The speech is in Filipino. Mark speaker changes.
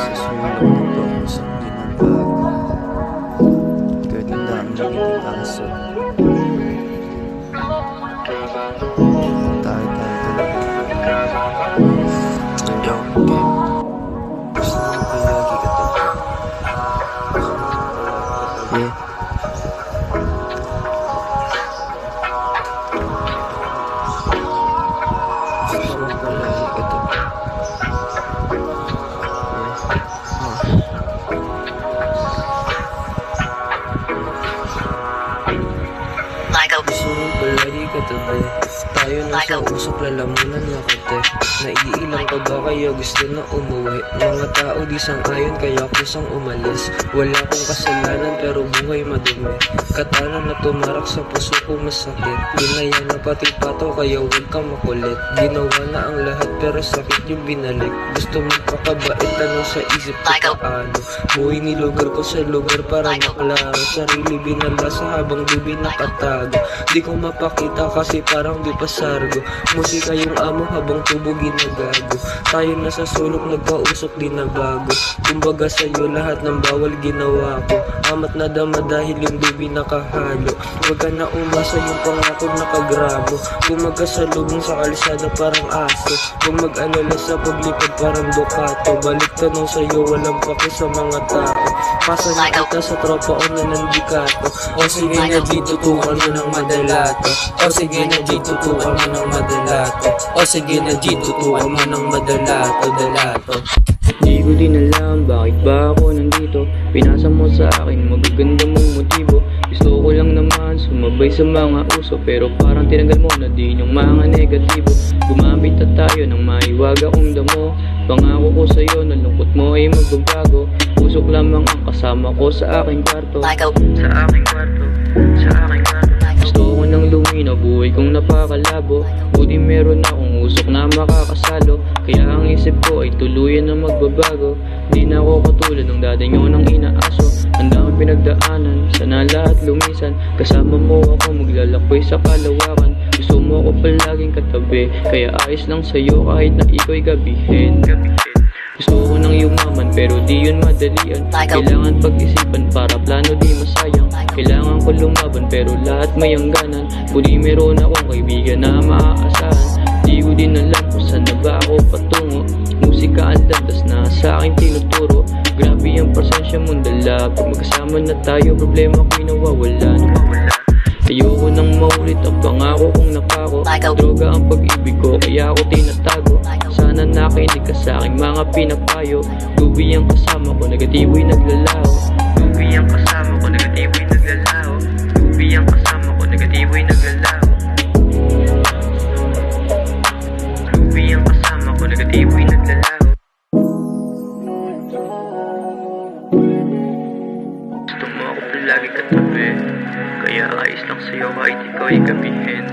Speaker 1: sa sulok nagpausap din ang bago. Kahit ang dami nagiging aso. Tayo talaga. Yo, game. Gusto mo palagi katabi. Yeah. Gusto mo palagi katabi. Gusto mo palagi katabi. Tayo na sa usok lalamunan na kate. Naiilang ka ba kaya gusto na umuwi? Mga tao di sang-ayon kaya kusang umalis. Wala kong kasalanan pero buhay madumi. Katana na tumarak sa puso ko masakit. Dinaya na pati pato kaya huwag kang makulit. Ginawa na ang lahat pero sakit yung binalik. Gusto magpakabait tanong sa isip ko paano. Buhay ni lugar ko sa lugar para maklaro. Sarili binalasa habang dubi nakatago. Di ko mapakita kasi parang di pasargo. Musika yung amo habang tubo ginagago. Tayo na sa sulok nagpausok di na bago. Kumbaga sa'yo lahat ng bawal ginawa ko. Amat na dama dahil yung dubi nakahalo. Huwag ka na umasa yung pangakong nakagrabo. Kumagasalubong sa kalsada parang aso. Kung mag-alala sa paglipad parang Ducato. Balik tanong sa'yo walang paki sa mga tao. Pasanin kita sa tropa o na nandikato. O sige na dito tukan mo ng madalato. O sige na dito tukan mo ng madalato. O sige na dito tukan mo ng madalato. Di ko din alam bakit ba ako nandito. Pinasa mo sa akin magaganda mong motibo. Gusto ko lang naman sumabay sa mga uso. Pero parang tinanggal mo na din yung mga negatibo. Gumamit na tayo ng maiwag akong damo. Pangako ko sa'yo na lungkot mo ay magbabago. Usok lamang ang kasama ko sa aking kwarto. Gusto ko nang lumino, buhay kong napakalabo. Buti meron akong usok na makakasalo. Kaya ang isip ko ay tuluyan na magbabago. Di na ako katulad ng dati nyo ng inaaso. Ang dami pinagdaanan, sana lahat lumisan. Kasama mo ako maglalakbay sa kalawakan. Gusto mo ako palaging katabi, kaya ayos lang sa'yo kahit na ikaw'y gabihin. Gusto ko nang yumaman pero di yun madalian. Kailangan pag-isipan para plano di masayang. Kailangan ko lumaban pero lahat may hangganan. Buti meron akong kaibigan na maaasahan. Di ko din alam kung saan na ba ako patungo. Musika ang landas na sa akin tinuturo. Grabe ang presensya mong dala. Pag magkasama na tayo problema ko'y nawawala. Ayoko nang maulit ang pangako kong napako. Droga ang pag-ibig ko kaya ako tinatago. Sana nakinig ka sa aking mga pinapayo. Lubi ang kasama ko, negatibo'y naglalaho. Lubi ang kasama ko, negatibo'y naglalaho. Lubi ang kasama ko, negatibo'y naglalaho. Lubi ang kasama ko, negatibo'y naglalaho. Gusto mo ako palagi katabi. Kaya ayos lang sa'yo kahit ikaw ay gabihin.